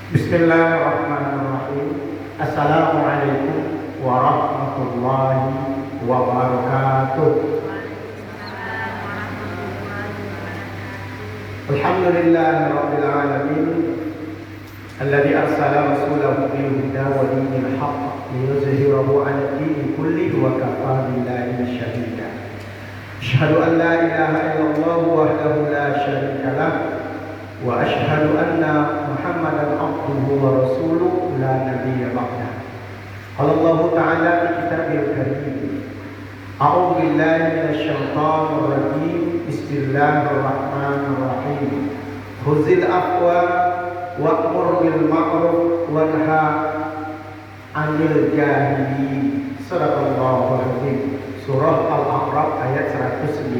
Bismillahirrahmanirrahim. Assalamualaikum warahmatullahi wabarakatuh. Alhamdulillahirabbil alamin. Alladzi arsala rasulahu bil huda wa dinil haqq liyuzhirahu 'ala ad-dini kullihi wa kafaa billahi shahida. Asyhadu an la ilaha illallah wahdahu la syarika lah wa asyhadu anna Muhammadan abduhu wa rasuluhu la nabiyya ba'dah. Qala Allah ta'ala fi kitabil karim. A'udzu billahi minasy syaithanir rajim. Bismillahirrahmanirrahim. Khuzil afwa wa'mur bil ma'ruf wanha 'anil jahilin. Shadaqallahul azim. Surah Al-A'raf ayat 199.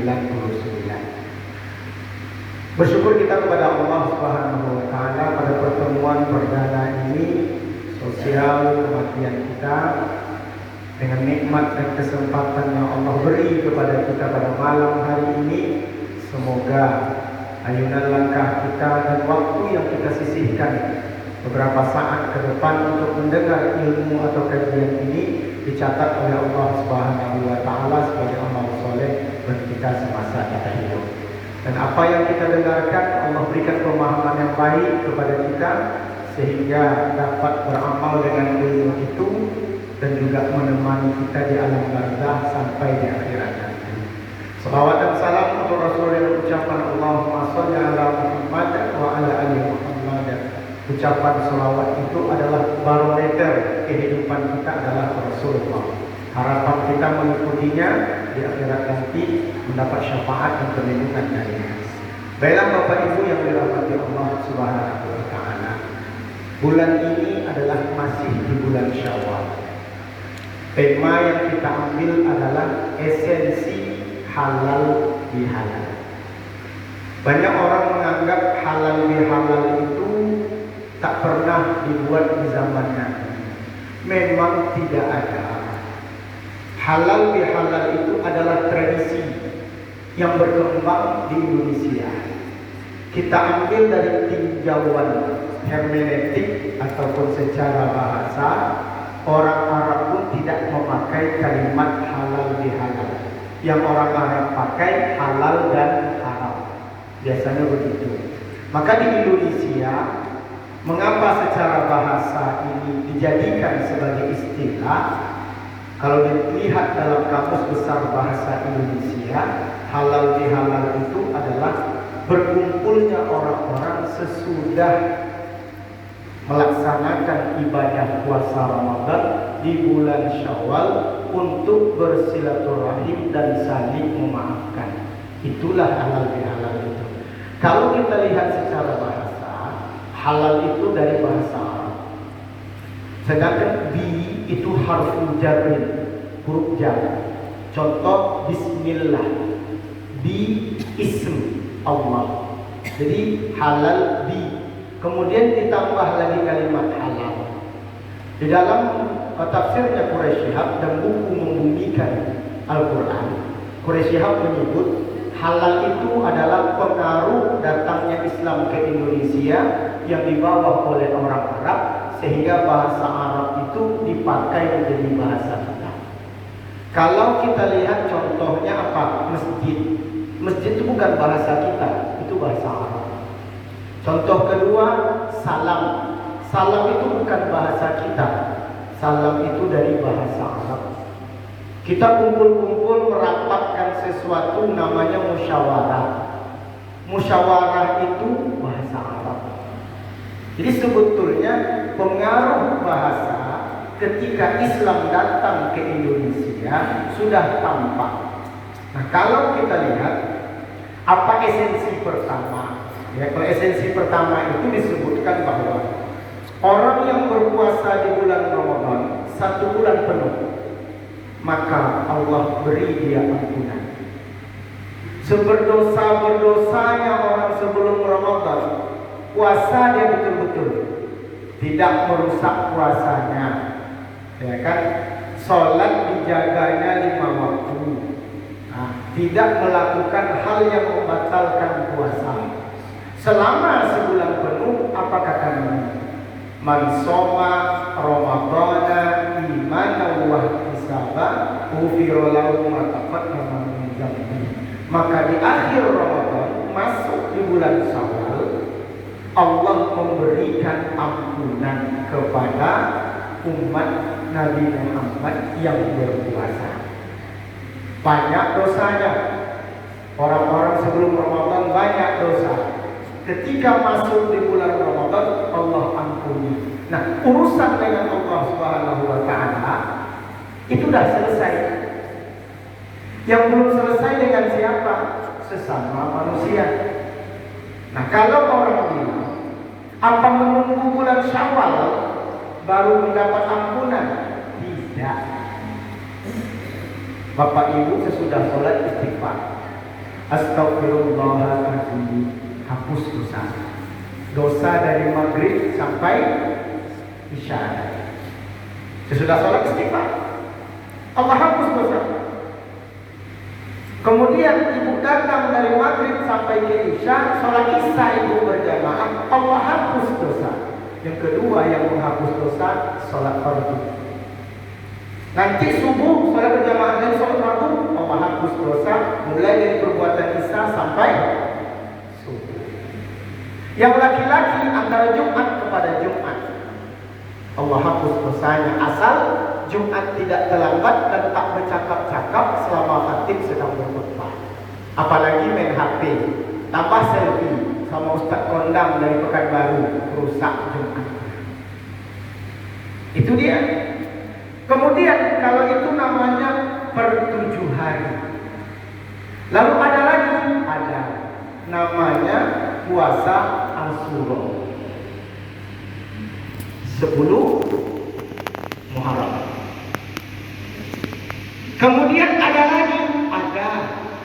Bersyukur kita kepada Allah Subhanahu wa taala pada pertemuan perdana ini, sosial kematian kita, dengan nikmat dan kesempatan yang Allah beri kepada kita pada malam hari ini. Semoga ayunan langkah kita dan waktu yang kita sisihkan beberapa saat ke depan untuk mendengar ilmu atau kajian ini dicatat oleh Allah Subhanahu wa taala sebagai amal soleh bagi kita semasa kita hidup. Dan apa yang kita dengarkan Allah berikan pemahaman yang baik kepada kita sehingga dapat beramal dengan ilmu itu dan juga menemani kita di alam barzakh sampai di akhirat nanti. Salawat dan salam untuk Rasul yang ucapan Allahumma sholli ala Muhammad wa ala ali Muhammad. Ucapan salawat itu adalah barometer kehidupan kita adalah Rasulullah. Harapan kita mengikutinya di akhirat nanti mendapat syafaat dan perlindungan darinya. Baiklah Bapak Ibu yang dirahmati Allah Subhanahu wa taala. Bulan ini adalah masih di bulan Syawal. Tema yang kita ambil adalah esensi halal bihalal. Banyak orang menganggap halal bihalal itu tak pernah dibuat di zaman Nabi. Memang tidak ada. Halal bihalal itu adalah tradisi yang berkembang di Indonesia. Kita ambil dari tinjauan hermeneutik ataupun secara bahasa, orang Arab pun tidak memakai kalimat halal bihalal. Yang orang Arab pakai halal dan haram. Biasanya begitu. Maka di Indonesia, mengapa secara bahasa ini dijadikan sebagai istilah? Kalau dilihat dalam kamus besar bahasa Indonesia, halal bihalal itu adalah berkumpulnya orang-orang sesudah melaksanakan ibadah puasa Ramadan di bulan Syawal untuk bersilaturahim dan saling memaafkan. Itulah halal bihalal itu. Kalau kita lihat secara bahasa, halal itu dari bahasa Arab. Sedangkan bi itu harful jarrin, huruf jar. Contoh bismillah, bi ism Allah. Jadi halal bi. Kemudian ditambah lagi kalimat halal. Di dalam tafsirnya Quraisy Shihab dan buku membumikan Al-Quran, Quraisy Shihab menyebut halal itu adalah pengaruh datangnya Islam ke Indonesia yang dibawa oleh orang Arab sehingga bahasa Arab itu dipakai menjadi bahasa kita. Kalau kita lihat contohnya apa? Masjid. Masjid itu bukan bahasa kita, itu bahasa Arab. Contoh kedua, salam. Salam itu bukan bahasa kita. Salam itu dari bahasa Arab. Kita kumpul-kumpul merapatkan sesuatu namanya musyawarah. Musyawarah itu bahasa Arab. Jadi sebetulnya pengaruh bahasa ketika Islam datang ke Indonesia sudah tampak. Nah, kalau kita lihat apa esensi pertama? Ya, kalau esensi pertama itu disebutkan bahwa orang yang berpuasa di bulan Ramadan 1 bulan penuh, maka Allah beri dia ampunan. Seberdosa-berdosanya orang sebelum Ramadan, puasa dia betul-betul, tidak merusak puasanya, ya kan? Sholat dijaganya 5 waktu, tidak melakukan hal yang membatalkan puasa selama sebulan penuh. Apa kata Nabi? Man shoma Ramadhana imanan wa ihtisaban ghufira lahu ma taqaddama min dhanbihi. Maka di akhir Ramadan masuk di bulan Syawal, Allah memberikan ampunan kepada umat Nabi Muhammad yang berpuasa. Banyak dosanya. Orang-orang sebelum Ramadan banyak dosa. Ketika masuk di bulan Ramadan, Allah ampuni. Nah, urusan dengan Allah Subhanahu wa Ta'ala itu sudah selesai. Yang belum selesai dengan siapa? Sesama manusia. Nah, kalau orang bilang, apa menunggu bulan Syawal baru mendapat ampunan? Tidak. Bapak Ibu sesudah sholat istighfar, astagfirullahaladzim, hapus dosa. Dosa dari maghrib sampai isya. Sesudah sholat istighfar, Allah hapus dosa. Kemudian ibu datang dari maghrib sampai ke isya, sholat isya ibu berjamaah, Allah hapus dosa. Yang kedua yang menghapus dosa, sholat fardu. Nanti subuh sholat berjamaah dan sholat fardu, Allah hapus dosa mulai dari perbuatan isya sampai subuh. Yang laki-laki antara Jumat kepada Jumat, Allah hapus dosanya asal Jumat tidak terlambat dan tak bercakap-cakap selama khatib sedang berkhutbah. Apalagi main HP, tambah selfie sama Ustaz Kondang dari Pekanbaru, rusak Jumat. Itu dia. Kemudian kalau itu namanya per 7 hari. Lalu ada lagi, ada namanya puasa Asyura 10 Muharram. Kemudian ada lagi, ada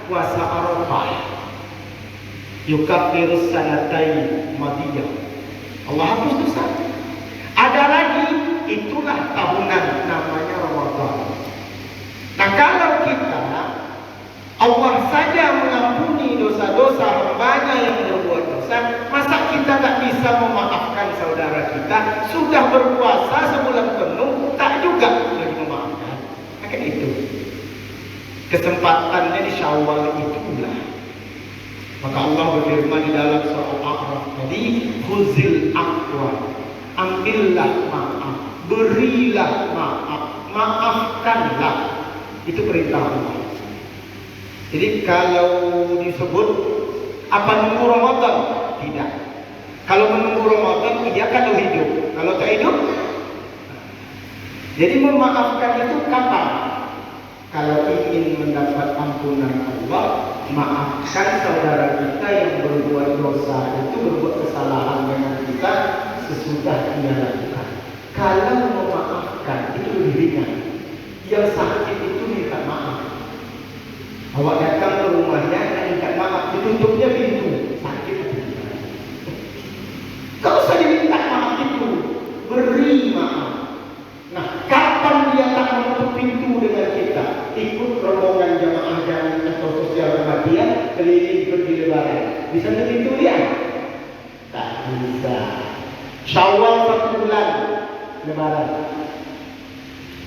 puasa Arafah, yukaffirus sanatain madiyah, Allah hapus dosa. Ada lagi, itulah tahunan namanya Ramadan. Nah, kalau kita Allah saja mengampuni dosa-dosa hambanya yang berbuat dosa, masa kita tak bisa memaafkan saudara kita sudah berpuasa sebulan penuh tak juga lagi memaafkan? Maka itu kesempatannya di Syawal itulah. Maka Allah berfirman di dalam surah Al-A'raf tadi, khuzil afwa, ambillah maaf, berilah maaf, maafkanlah. Itu perintah Allah. Jadi kalau disebut apa menunggu Ramadan? Tidak. Kalau menunggu Ramadan, iya kalau hidup. Kalau tak hidup, jadi memaafkan itu kapan? Kalau ingin mendapat ampunan Allah, maafkan saudara kita yang berbuat dosa, itu berbuat kesalahan dengan kita sesudah dia lakukan. Kalau memaafkan itu lebih ringan. Yang sakit itu minta maaf. Awak datang ke rumahnya dan minta maaf, ditutupnya pintu, sakit. Kalau saya minta maaf itu, beri maaf. Nah, kapan dia tak menutup pintu dengan kita? Ikut rombongan jamaah dan atau sosial kematian keliling pergi lebaran. Bisa tutup pintu dia? Tak bisa. Syawal 1 bulan lebaran.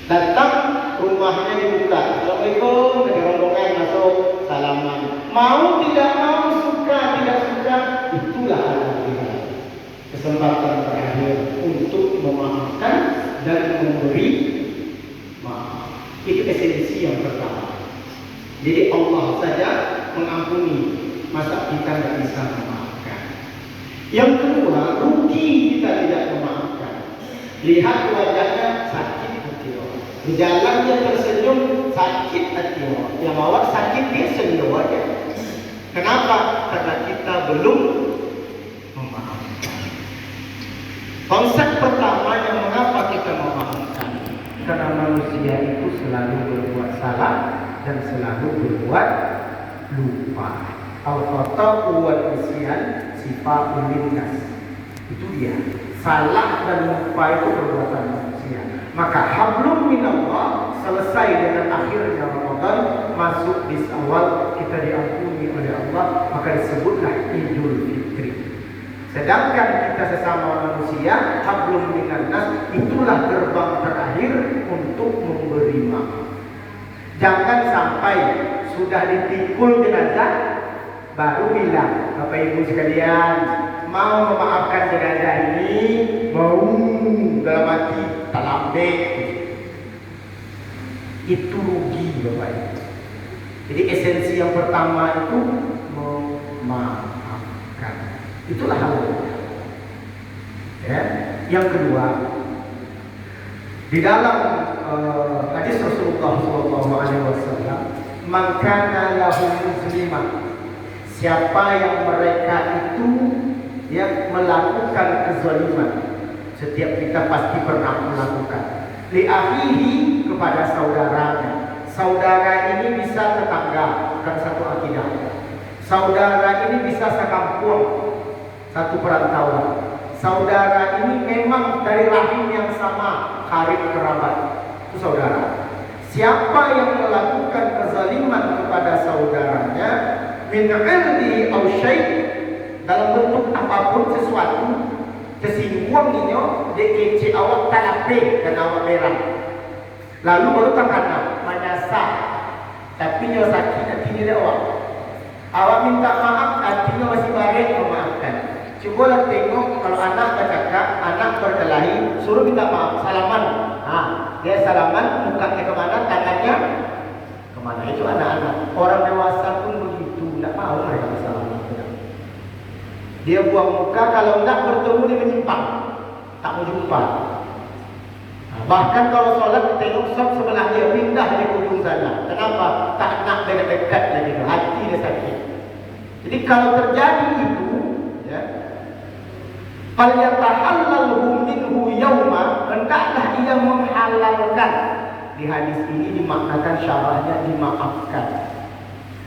Datang, rumahnya dibuka. Assalamualaikum, ada rombongan masuk, salaman. Mau tidak mau, suka tidak suka, itulah alhamdulillah. Kesempatan terakhir untuk memaafkan dan memberi maaf. Itu esensi yang pertama. Jadi Allah saja mengampuni, masa kita tidak bisa memaafkan. Yang kedua, rugi kita tidak memaafkan. Lihat wajahnya sakit hati orang. Berjalan dia tersenyum, sakit hati orang. Yang awak sakit dia senyum aja. Kenapa? Karena kita belum memaafkan. Konsep pertama yang mengapa kita memaafkan, karena manusia itu selalu berbuat salah dan selalu berbuat lupa. Al-khata'u wal nisyan sifatun linnas. Itu dia. Salah dan lupa itu perbuatan manusia. Maka hablum minallah, selesai dengan akhirnya Ramadan, masuk di awal kita diampuni oleh Allah, maka disebutlah Idul Fitri. Sedangkan kita sesama manusia, hablum minan nas, itulah gerbang terakhir untuk memberi maaf. Jangan sampai sudah dipikul jenazah baru bilang, Bapak Ibu sekalian, mau memaafkan jenazah ini, mau dalam hati tak lambek. Itu rugi Bapak Ibu. Jadi esensi yang pertama itu memaafkan. Itulah hal ya. Yang kedua, di dalam hadis Rasulullah SAW, man kana lahu muslimah, siapa yang mereka itu ya melakukan kezaliman. Setiap kita pasti pernah melakukan. Li akhihi, kepada saudaranya. Saudara ini bisa tetangga, bukan satu akidah. Saudara ini bisa sekampung, satu perantauan. Saudara ini memang dari rahim yang sama, karib kerabat. Itu saudara. Siapa yang melakukan kezaliman kepada saudaranya, min irdi aw syai', dalam bentuk apapun sesuatu, kesingguang ini DKC awak talape dan awak merah. Lalu baru takana menyasar, tapi nyo sakit hati dia awak. Awak minta maaf, hatinya masih baik memaafkan. Cobalah tengok kalau anak bercakap, anak berkelahi, suruh minta maaf, salaman. Dia salaman, mukanya kemana, tangannya kemana. Itu anak-anak. Orang dewasa pun begitu, tidak mau mereka bersalaman. Dia buang muka, kalau tidak bertemu dia menyimpang, tak mau jumpa. Bahkan kalau sholat tengok sop sebelah dia, pindah di ujung sana. Kenapa? Tak nak dekat-dekat lagi, hati dia sakit. Jadi kalau terjadi itu, ya, falyatahallalhu minhu yauma, hendaklah ia menghalalkan. Di hadis ini dimaknakan syarahnya dimaafkan.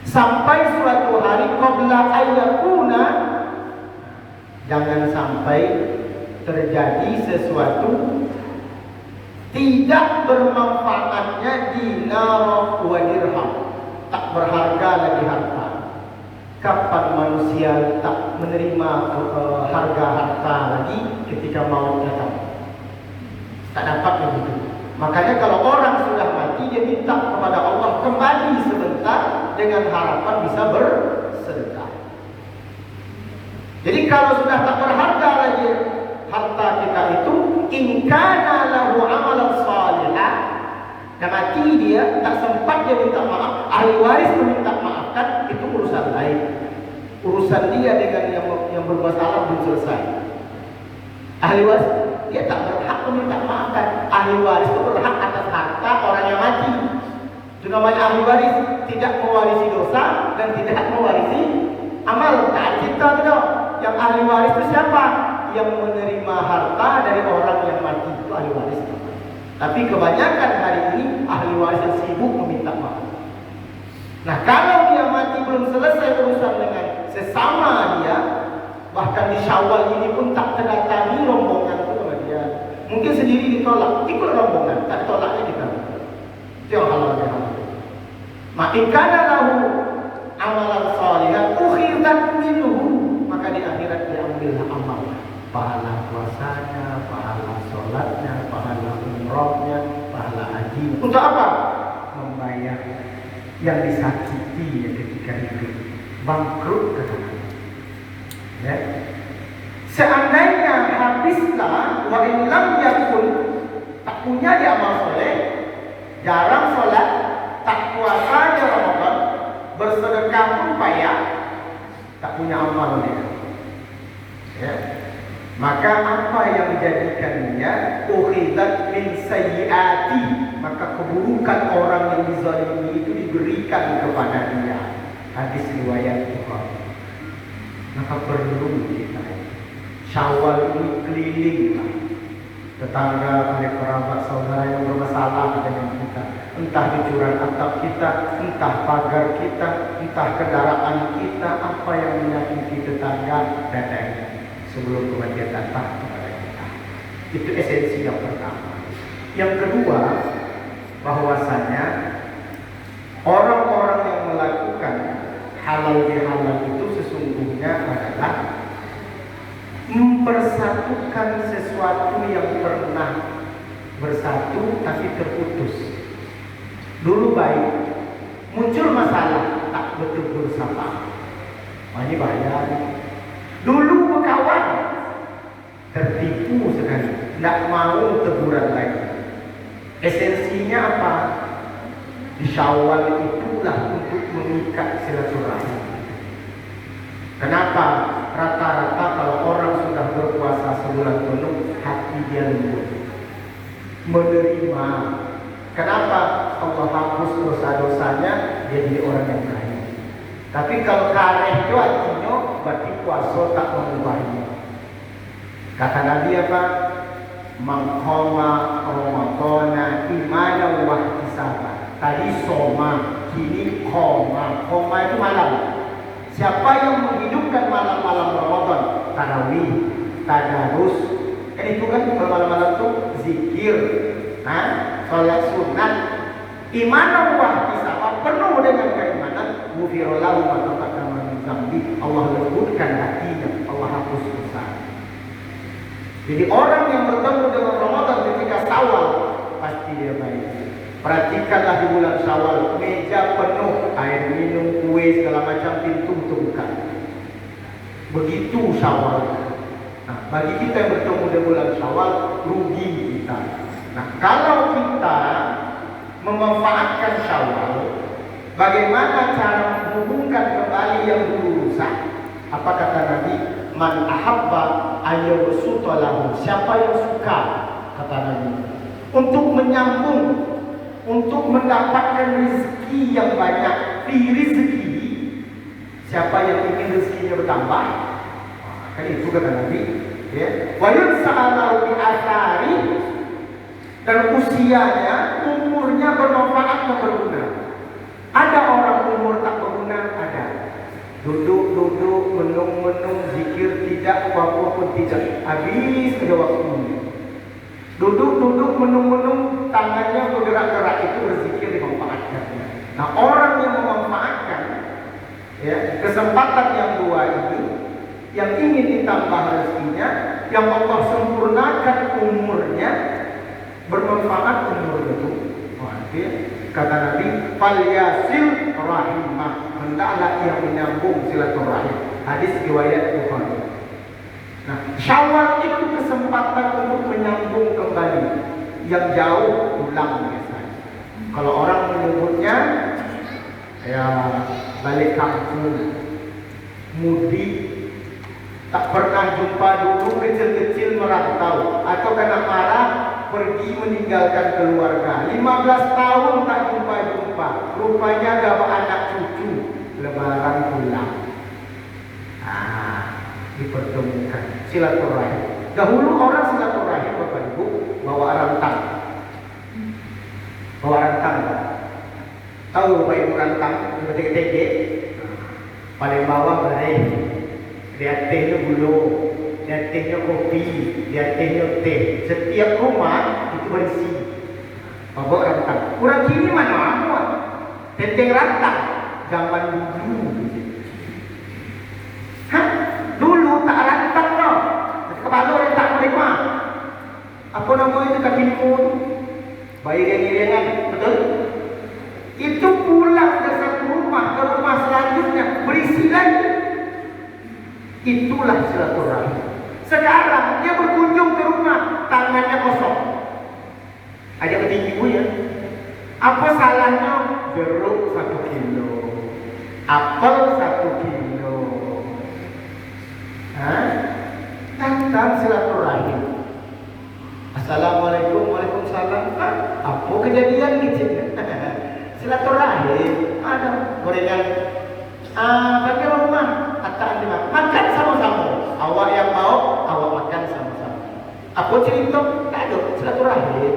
Sampai suatu hari qabla ayyakuna, jangan sampai terjadi sesuatu tidak bermanfaatnya dinar wa dirham, tak berharga lagi harta. Kapan manusia tak menerima harga harta lagi ketika maut datang? Tak dapat begitu. Makanya kalau orang sudah mati, dia minta kepada Allah kembali sebentar dengan harapan bisa bersedekah. Jadi kalau sudah tak berharga lagi harta kita itu, in kana lahu amalan salihah, dan mati dia, tak sempat dia minta maaf, ahli waris meminta maafkan, itu urusan lain. Urusan dia dengan yang bermasalah belum selesai. Ahli waris dia tak berhak meminta maafkan. Ahli waris itu berhak atas harta orang yang mati. Itu namanya ahli waris, tidak mewarisi dosa dan tidak mewarisi amal. Tak kita tidak. Yang ahli waris itu siapa? Yang menerima harta dari orang yang mati, itu ahli waris. Tapi kebanyakan hari ini ahli waris yang sibuk meminta maaf. Nah, kalau dia mati belum selesai urusan dengan sesama dia, bahkan di Syawal ini pun tak terdatangi rombongan itu sama dia. Mungkin sendiri ditolak, ikut rombongan, tak tolaknya kita. Itu yang halal dia. Ma'ikana lahu amalan salihah ukhidat minhu, maka di akhirat diambillah amal, pahala puasanya, pahala sholatnya, pahala umrohnya, pahala haji. Untuk apa? Membayar yang disakiti ya ketika hidup, bangkrut katanya. Ya. Seandainya habislah wa in lam yakun, tak punya dia amal soleh, jarang sholat, tak puasa di Ramadan, bersedekah pun payah, tak punya amal dia. Ya. Maka apa yang dijadikannya ukhidat min sayyiati, maka keburukan orang yang dizalimi itu diberikan kepada dia. Hadis riwayat Bukhari. Maka perlu kita Syawal ini keliling tetangga, kerabat, saudara yang bermasalah dengan kita, entah di curan atap kita, entah pagar kita, entah kendaraan kita, apa yang menyakiti tetangga, datangi sebelum kematian datang kepada kita. Itu esensi yang pertama. Yang kedua, bahwasanya orang-orang yang melakukan halal bihalal itu sesungguhnya adalah mempersatukan sesuatu yang pernah bersatu tapi terputus. Dulu baik, muncul masalah tak betul sapa. Ini bahaya. Dulu berkawan, tertipu sekali, tidak mau teguran lagi. Esensinya apa? Di Syawal itulah untuk mengikat silaturahmi. Kenapa? Rata-rata kalau orang sudah berpuasa sebulan penuh, hati dia lembut, menerima. Kenapa? Allah hapus dosa-dosanya, dia jadi orang yang baik. Tapi kalau kareh itu artinya berarti puasa tak mengubahnya. Kata Nabi apa? Mangkoma Ramadana imana wa ihtisaban. Tadi soma, kini koma. Koma itu malam. Siapa yang menghidupkan malam-malam Ramadan? Tarawih, tadarus. Kan itu kan malam-malam itu zikir, salat sunat. Imanan wa ihtisaban, penuh dengan keimanan. Ghufirallahu ma taqaddama min dzambi. Allah lembutkan hatinya, Allah hapus dosa. Jadi orang yang bertemu dengan Ramadan ketika Syawal pasti dia baik. Perhatikanlah di bulan Syawal, meja penuh, air minum, kue segala macam, pintu terbuka. Begitu Syawal. Nah, bagi kita yang bertemu di bulan Syawal, rugi kita. Nah, kalau kita memanfaatkan Syawal, bagaimana cara menghubungkan kembali yang dulu rusak? Apa kata Nabi? Man ahabba ayyusuta lahu. Siapa yang suka, kata Nabi, untuk menyambung, untuk mendapatkan rezeki yang banyak, fi rezeki. Siapa yang ingin rezekinya bertambah? Kan itu kata Nabi, ya. Wa yunsa'alahu bi athari, dan usianya, umurnya bermanfaat dan berguna. Ada orang umur tak berguna, ada. Duduk, menung, zikir tidak, apa pun tidak. Habis saja waktunya. Duduk, menung, tangannya bergerak-gerak, itu berzikir dimanfaatkannya. Nah, orang yang memanfaatkan ya, kesempatan yang dua ini, yang ingin ditambah rezekinya, yang Allah sempurnakan umurnya, bermanfaat umur itu. Kata Nabi, fal yasil rahimah, hendaklah ia menyambung silaturahim. Hadis riwayat Bukhari. Nah, Syawal itu kesempatan untuk menyambung kembali yang jauh, ulang biasanya. Kalau orang menyebutnya ya balik kampung, mudik, tak pernah jumpa dulu, kecil-kecil merantau, atau kena marah pergi meninggalkan keluarga. 15 tahun tak jumpa-jumpa, rupanya gawa anak cucu, lebaran pulang. Dipertemukan silaturahim. Dahulu orang silaturahim Bapak Ibu bawa rantang. Tahu Bapak Ibu rantang seperti tege? Paling bawah berai. Di atasnya gula, di atasnya kopi, di atasnya teh. Setiap rumah itu berisi. Bawa rantang. Kurang kini mana? Tenteng rantang zaman dulu. Dulu tak rantang no. Kepala orang tak menerima. Apa nama itu kaki limau? Bayi iring-iringan, betul? Itu pulang ke satu rumah, ke rumah selanjutnya berisi lagi. Itulah silaturahmi. Sekarang dia berkunjung ke rumah, tangannya kosong. Ajak petinggi ibu ya. Apa salahnya? Jeruk 1 kilo, apel 1 kilo. Tentang silaturahim. Assalamualaikum, waalaikumsalam. Apa kejadian gitu? Silaturahim. Ada gorengan. Bagi rumah, kata makan sama-sama. Awak yang mau, awak makan sama-sama. Apa cerita? Tak ada silaturahim.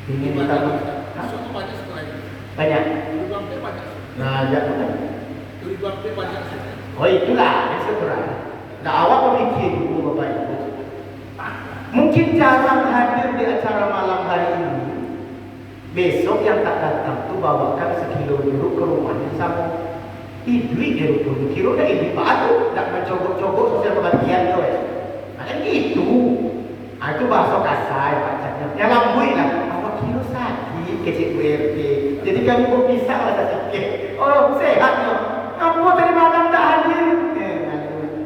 Ini kita banyak. Nah, jangan. Oh itulah silaturahim. Nah, awak memikir dulu Bapak Ibu. Mungkin jarang hadir di acara malam hari ini. Besok yang tak datang tuh bawakan sekilo jeruk ke rumahnya sama. Idui dia rukun kira dah idui batu, tak mencogok-cogok sosial kebatian tu. Macam itu. Itu bahasa kasar macamnya. Yang lambui lah. Awak kira sakit kecil URT. Jadi kami berpisah rasa sikit. Oh sehatnya. Apa tadi malam tak hadir?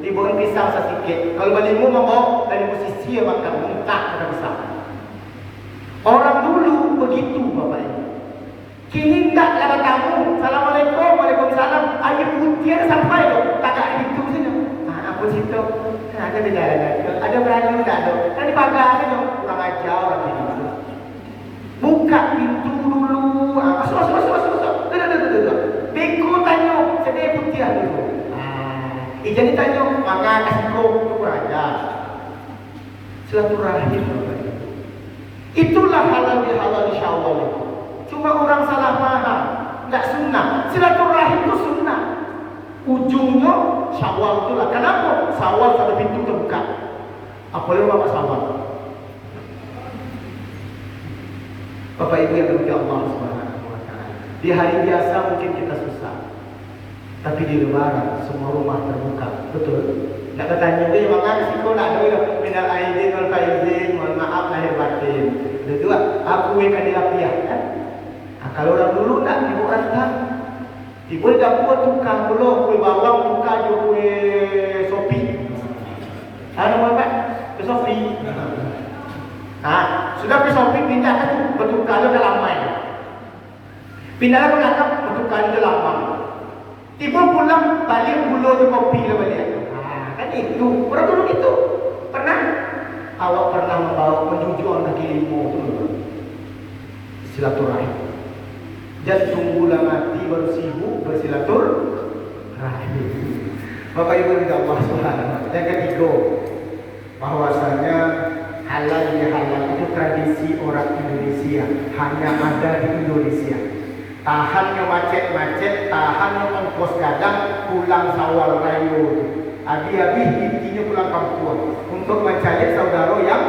Dibuat pisah rasa sikit. Kalau balik mu mau dari posisi makan muntah pada besar. Orang dulu begitu Bapak Ibu. Kini tak lewat kamu. Assalamualaikum, waalaikumsalam. Ayah putih sampai tu. Tak ada itu saja. Apa cerita? Ada beda ada berani tak ada. Tadi pagar tu. Kurang ajar orang ini. Buka pintu dulu. Masuk. Beko tanya. Sedih putih dulu. Jadi tanya. Maka kasih kau. Kurang ajar. Silaturahim. Itulah halal bihalal insyaAllah itu. Cuma orang salah paham. Tak sunnah. Silaturahim itu sunnah. Ujungnya Syawal itulah. Kenapa? Syawal satu pintu terbuka. Apa yang Bapak Syawal? Bapak Ibu yang dimuliakan Allah Subhanahu wa taala. Di hari biasa mungkin kita susah. Tapi di Lebaran semua rumah terbuka. Betul? Nak bertanya, maka risiko nak ada minal aidin wal faizin, mohon maaf lahir batin. Kedua, aku akan diapiah kan? Kalau orang dulu nak ibu rantang, ibu dapur tukang dulu, kue bawang tukang juga kue sopi. Ada apa? Kue sopi. Sudah kue sopi pindah kan bertukar dalam main. Pindah ke belakang bertukar dalam main. Tiba pulang balik bulu tu kopi lah balik. Kan itu, orang dulu itu pernah. Awak pernah membawa menjujur kaki limau tu silaturahim. Jangan tunggulah mati baru sibuk bersilaturahim. Bapak Ibu yang Allah Subhanahu. Yang ketiga, bahwasanya halal bihalal itu tradisi orang Indonesia, hanya ada di Indonesia. Tahannya macet-macet, tahannya ongkos gadang, pulang sawal rayu. Abi-abi intinya pulang kampung untuk mencari saudara yang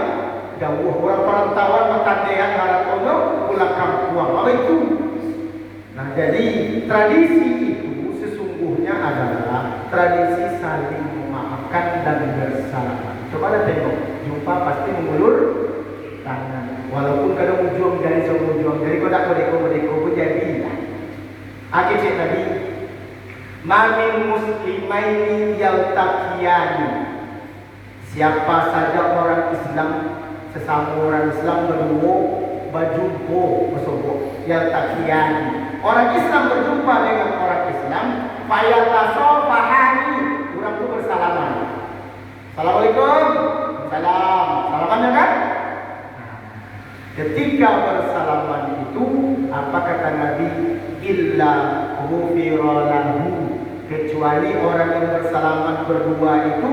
jauh. Orang perantauan makandean harapono pulang kampung. Apa itu? Nah, jadi tradisi itu sesungguhnya adalah tradisi saling memaafkan dan bersalaman. Coba tengok, jumpa pasti mengulur tangan. Walaupun kadang ujung dari semua ujung dari kodak kodeko pun jadilah. Akhir cik Nabi. Mamin muslimaini yaltaqiyani. Siapa saja orang Islam, sesama orang Islam berjumpa bersogok yaltaqiyani. Orang Islam berjumpa dengan orang Islam, fayatasafahani. Orang itu bersalaman. Assalamualaikum. Salam. Salamannya kan? Ketika bersalaman itu, apa kata Nabi? Illa ghufira lahu. Kecuali orang yang bersalaman berdua itu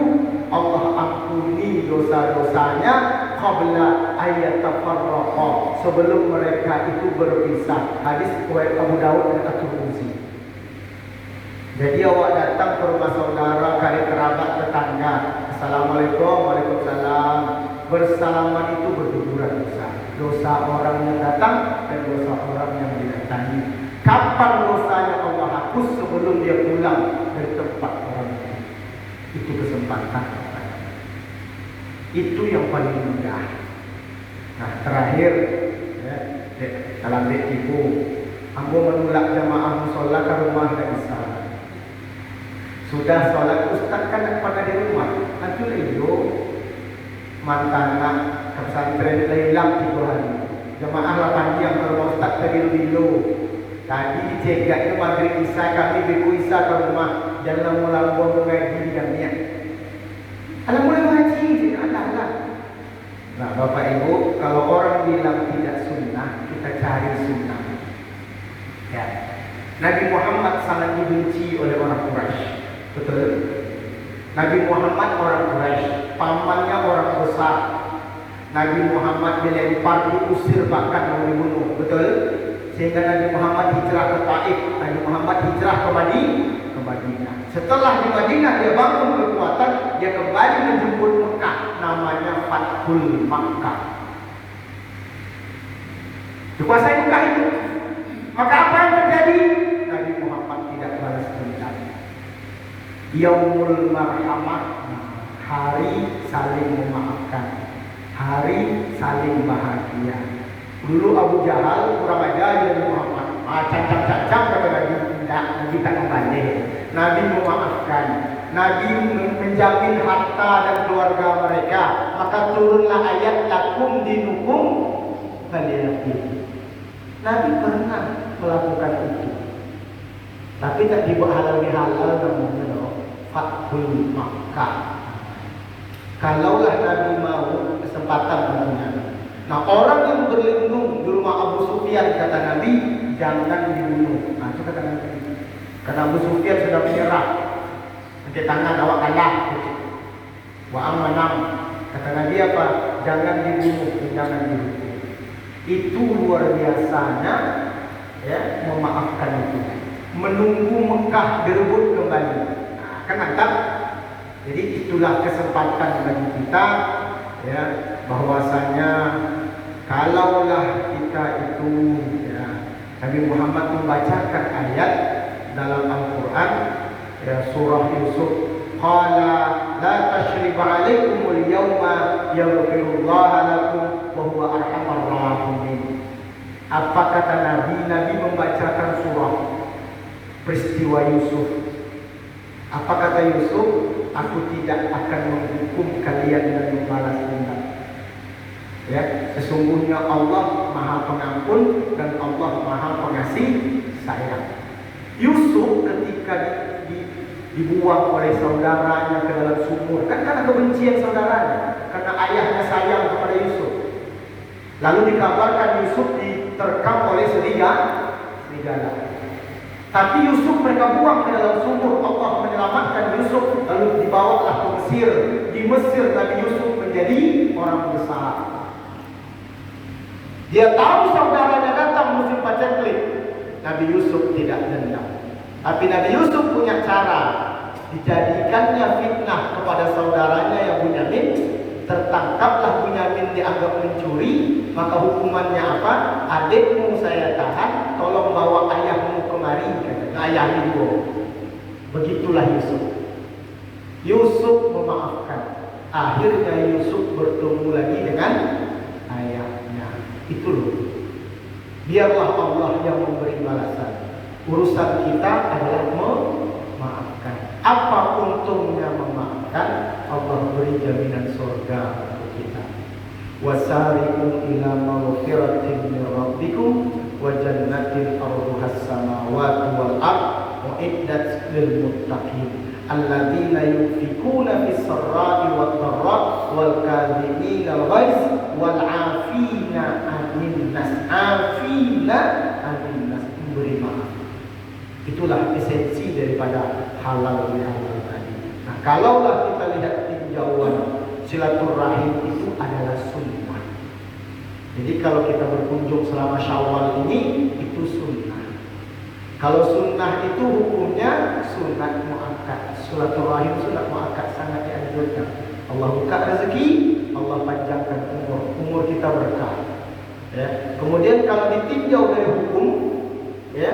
Allah ampuni dosa-dosanya qabla ayatafarraqa, sebelum mereka itu berpisah. Hadis riwayat Abu Daud dan At-Tirmidzi. Jadi awak datang ke rumah saudara, kari kerabat, tetangga, assalamualaikum, waalaikumsalam. Bersalaman itu berguguran dosa. Dosa orang yang datang dan dosa orang yang didatangi. Kapan dosanya Allah hapus? Sebelum dia pulang dari tempat orang itu. Itu kesempatan. Itu yang paling mudah. Nah, terakhir ya, dalam ibu, ambo menolak jamaah musola ke rumah tak bisa. Sudah sholat ustaz kan pada di rumah. Nanti itu mantan nak pesantren hilang 3 hari. Jamaah 8 jam ke rumah ustaz terbilu-bilu. Tadi dicegaknya maghrib isya, kami biku isya ke rumah. Jangan mula-mula mengaji dan niat. Alah mulai ngaji, Allah. Nah, Bapak Ibu, kalau orang bilang tidak sunnah, kita cari sunnah. Ya. Nabi Muhammad sangat dibenci oleh orang Quraisy. Betul? Nabi Muhammad orang Quraisy, pamannya orang besar. Nabi Muhammad dilempar, diusir, bahkan mau dibunuh. Betul? Sehingga Nabi Muhammad hijrah ke Taif, Nabi Muhammad hijrah ke Madinah. Setelah di Madinah dia bangun kekuatan, dia kembali menjemput Mekah, namanya Fathul Makkah. Dikuasai Mekah itu. Maka apa yang terjadi? Nabi Muhammad tidak balas dendam. Yaumul Marhamah, hari saling memaafkan, hari saling bahagia. Dulu Abu Jahal kurang ajar dengan Muhammad. Cancang-cancang kata Nabi, tidak, Nabi tak membanding. Nabi memaafkan, Nabi menjamin harta dan keluarga mereka. Maka turunlah ayat lakum dinukum waliyadin. Nabi pernah melakukan itu, tapi tak dibuat halal namanya Fathul Makkah. Kalaulah Nabi mau kesempatan baginya. Nah, orang yang berlindung di rumah Abu Sufyan kata Nabi jangan dibunuh. Nah, itu kata Nabi. Karena Abu Sufyan sudah menyerah. Nanti tangan awak kalah. Wa menang. Kata Nabi apa? Jangan dibunuh, jangan dibunuh. Itu luar biasanya ya, memaafkan itu. Menunggu Mekah direbut kembali. Nah, kan mantap. Jadi itulah kesempatan bagi kita ya, bahwasanya kalaulah kita itu ya, Nabi Muhammad membacakan ayat dalam Al-Quran ya, surah Yusuf, qala la tashrib 'alaikumul yawma yaghfirullahu lakum wa huwa arhamar rahimin. Apa kata Nabi? Nabi membacakan surah peristiwa Yusuf. Apa kata Yusuf? Aku tidak akan menghukum kalian dan membalas dendam. Ya, sesungguhnya Allah Maha Pengampun dan Allah Maha Pengasih sayang. Yusuf ketika dibuang oleh saudaranya ke dalam sumur, kan karena kebencian saudaranya, karena ayahnya sayang kepada Yusuf. Lalu dikabarkan Yusuf diterkam oleh serigala. Tapi Yusuf mereka buang ke dalam sumur. Allah menyelamatkan Yusuf, lalu dibawalah ke Mesir. Di Mesir Nabi Yusuf menjadi orang besar. Dia tahu saudaranya datang musim paceklik. Nabi Yusuf tidak dendam. Tapi Nabi Yusuf punya cara. Dijadikannya fitnah kepada saudaranya yang Bunyamin. Tertangkaplah Bunyamin dianggap mencuri. Maka hukumannya apa? Adikmu saya tahan, tolong bawa ayahmu kemari. Ayah ibu. Begitulah Yusuf. Yusuf memaafkan. Akhirnya Yusuf bertemu lagi dengan ayahnya. Itu loh. Biarlah Allah yang memberi balasan. Urusan kita adalah memaafkan. Apa untungnya memaafkan? Allah beri jaminan surga untuk kita. Wasari'u ila maghfiratin min rabbikum wa jannatin arduhas samawati wal ard uiddat lil muttaqin alladzina yunfikuna fis sarra'i wad dharra wal kadhimina al ghaiz wal 'afina 'anil nas. Memberi maaf. Itulah esensi daripada halal bihalal tadi. Nah, kalaulah kita lihat tinjauan silaturahim itu adalah sunnah. Jadi kalau kita berkunjung selama Syawal ini itu sunnah. Kalau sunnah itu hukumnya sunat muakkad. Silaturahim sunat muakkad sangat dianjurkan. Allah buka rezeki, Allah panjangkan umur kita berkah. Ya. Kemudian kalau ditinjau dari hukum, ya,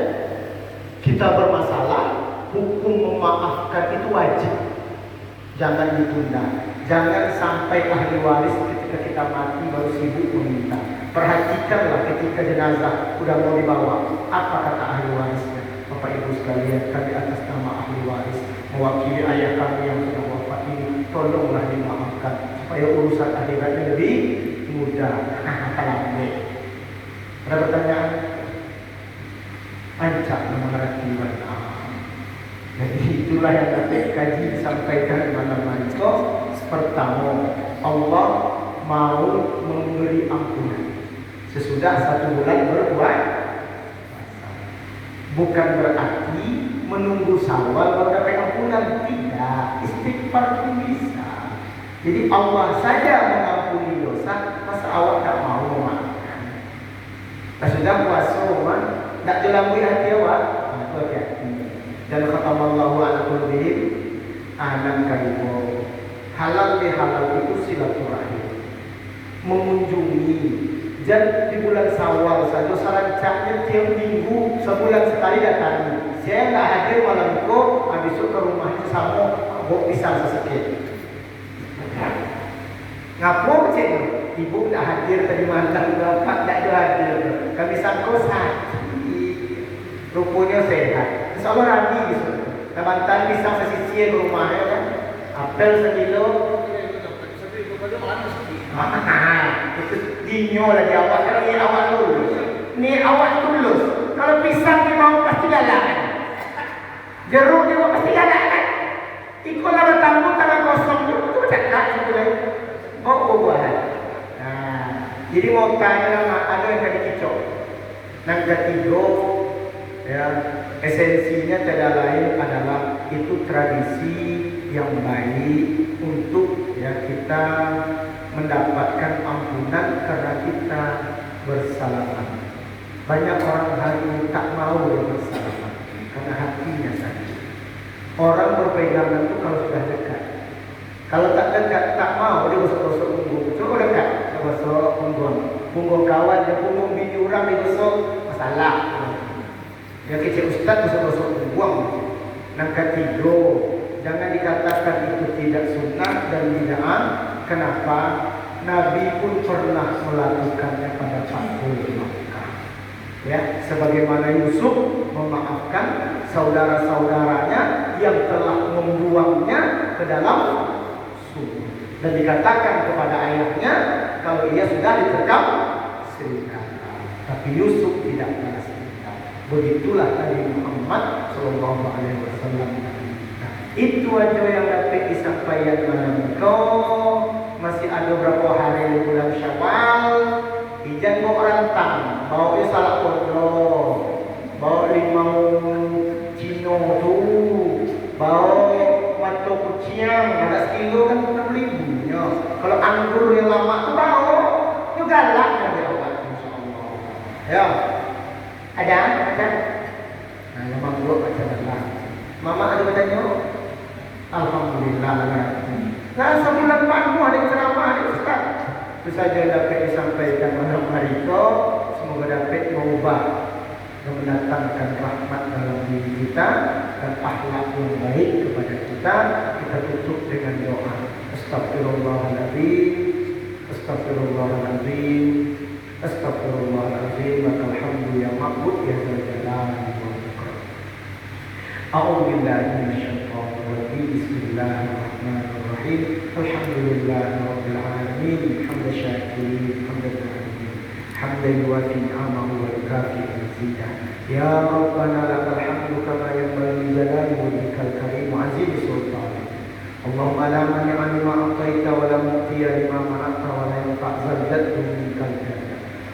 kita bermasalah, hukum memaafkan itu wajib. Jangan ditunda. Jangan sampai ahli waris ketika kita mati baru sibuk meminta. Perhatikanlah ketika jenazah sudah mau dibawa, apa kata ahli warisnya? Bapak Ibu sekalian, kami atas nama ahli waris mewakili ayah kami yang sudah wafat ini, tolonglah dimaafkan supaya urusan akhiratnya lebih mudah. Alhamdulillah. Ada pertanyaan? Ancak mengerti mana? Jadi itulah yang nanti kaji disampaikan malam itu. Pertama, Allah mau memberi ampunan sesudah 1 bulan berpuasa. Bukan berarti menunggu Syawal baru dapat ampunan. Tidak, istighfar pun bisa. Jadi Allah saja mengampuni dosa, masa awak tak mau memaafkan? Sudah puasa, tak jelambui hati awak. Itu hati-hati. Dan khatamallahu ala qulubihim anan kalimu. Halal bihalal itu silaturahim. Mengunjungi, Dan di bulan Syawal saja sarancanya tiap minggu sebulan sekali datang. Saya nggak hadir malam itu, habis itu ke rumahnya sama bawa pisang sesekit. Ngapur cik, ibu nggak hadir tadi malam, bapak nggak ada hadir. Kami sangko sakit, rupanya sehat. Insya Allah rabi gitu. Teman-teman pisang sesisian rumahnya kan, apel sekilo. Itu dinyo lagi awak kan ni awak lulus. Ni awak lulus. Kalau pisang dia mau pasti galak. Jeruk dia mau pasti galak kan. Ikut lah bertanggung tangan kosong itu cakap gitu lah. Mau buat. Nah, jadi mau tanya nama ada yang kali kicau. Yang ketiga, ya esensinya tidak lain adalah itu tradisi yang baik untuk ya kita mendapatkan ampunan karena kita bersalaman. Banyak orang hari ini tak mau bersalaman karena hatinya sakit. Orang berpegangan itu kalau sudah dekat. Kalau tak dekat tak mau dia gosok-gosok punggung. Coba dekat, gosok punggung. Punggung kawan dia punggung bini orang dia gosok masalah. Dia kecil ustaz gosok-gosok punggung. Yang ketiga, jangan dikatakan itu tidak sunnah dan bid'ah. Kenapa? Nabi pun pernah melakukannya pada Fathul Makkah. Ya, sebagaimana Yusuf memaafkan saudara-saudaranya yang telah membuangnya ke dalam sumur. Dan dikatakan kepada ayahnya kalau ia sudah diterkam serigala. Tapi Yusuf tidak balas dendam. Begitulah Nabi Muhammad Sallallahu Alaihi Wasallam. Itu aja yang dapat disampaikan malam itu. Masih ada berapa hari bulan Syawal. Ijan bawa rantang, bawa salah kodro, bawa limau cino tu, bawa mata kucing, ada sekilo kan 6.000 nya. Kalau anggur yang lama tu bawa, itu galak kan dia buat, insyaAllah. Ya, ada? Nah, yang mampu baca dalam. Mama ada bacanya? Alhamdulillah. Nah, sebulan panu ada ceramah, ada ustaz. Itu saja dapat disampaikan malam hari itu. Semoga dapat mengubah dan mendatangkan rahmat dalam diri kita dan akhlak yang baik kepada kita. Kita tutup dengan doa. Astagfirullahaladzim, Astagfirullahaladzim, Astagfirullahaladzim. Walhamdulillah ya ma'bud ya jalali wal ikram. A'udzubillahi minasyaitonir rajim. Bismillahirrahmanirrahim. Alhamdulillahirabbil alamin. Hamdan syakirin, hamdan alamin. Hamdan yuwafi ni'amahu wa yukafi mazidah. Ya Rabbana lakal hamdu kama yanbaghi li jalali wajhikal karim wa 'azimi sultanik. Allahumma la mani'a lima a'taita wa la mu'tiya lima mana'ta wa la yanfa' dzal jaddi minkal jadd.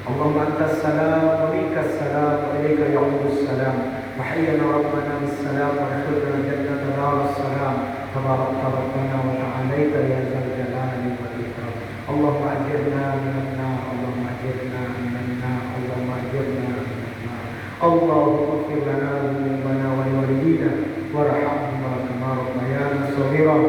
Allahumma antas salam wa minkas salam wa ilaika ya'udus salam. Wa hayyana rabbana bis salam wa akhirna jannata darus salam. Tabarakta rabbana wa ta'alaita ya dzal jalali wal ikram. Allahumma ajirna minan nar, Allahumma ajirna minan nar, Allahumma ajirna minan nar. Allahumma ighfir lana dhunubana wa liwalidina warhamhuma kama rabbayana shaghira.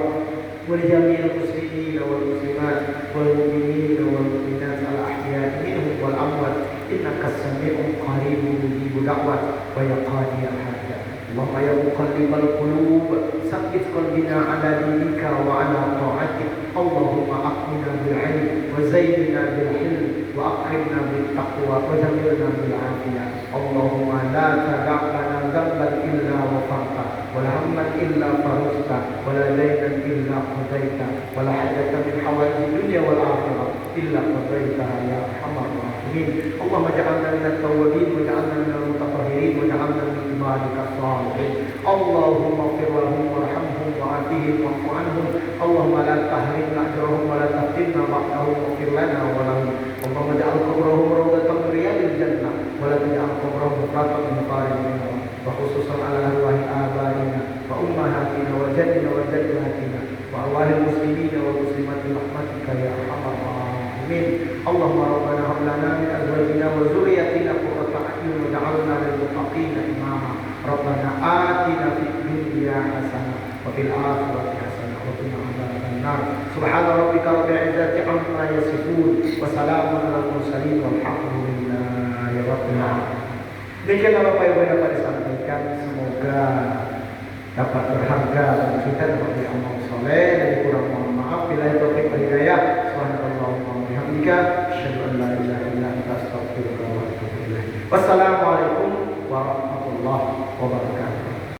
ولجميع المسلمين والمسلمات والمؤمنين والمؤمنات الأحياء منهم والأموات إنك السميع قريب مجيب دعوة ويا قاضي الحاجات. اللهم يا مقلب القلوب ثبت قلبنا على دينك وعلى طاعتك. اللهم أقمنا بالعلم وزيننا بالحلم وأكرمنا بالتقوى وجملنا بالعافية. اللهم لا تدع لنا ذنبا إلا غفرته ولا هما إلا فرجته ولا دينا إلا قضيته ولا حاجة من حوائج الدنيا والآخرة إلا قضيتها يا أرحم الراحمين. اللهم اجعلنا من التوابين واجعلنا من المتطهرين واجعلنا من عبادك الصالحين. اللهم اغفر لهم وارحمهم وعافهم واعف عنهم. اللهم لا تحرمنا أجرهم ولا تفتنا بعدهم واغفر لنا ولهم. اللهم اجعل قبرهم روضة من رياض الجنة ولا تجعل قبرهم مفرطا من مقارب منهم. وخصوصا على أرواح آبائنا وأمهاتنا وجدنا وجداتنا وأرواح المسلمين والمسلمات برحمتك يا أرحم الراحمين. اللهم ربنا هب لنا من أزواجنا وذرياتنا قرة أعين واجعلنا للمتقين إماما. ربنا آتنا في الدنيا حسنة وفي الآخرة حسنة وقنا عذاب النار. Subhana rabbika rabbil izzati amma yasifun wa salamun alal mursalin walhamdulillahi rabbil alamin. Demikian Bapak Ibu yang dapat disampaikan, semoga dapat berharga bagi kita, dapat beramal soleh dan kurang mohon maaf. Bila taufik wal hidayah. Subhanallahumma wa bihamdika asyhadu an la ilaha illa anta astaghfiruka wa atubu ilaik. Wassalamualaikum warahmatullahi wabarakatuh.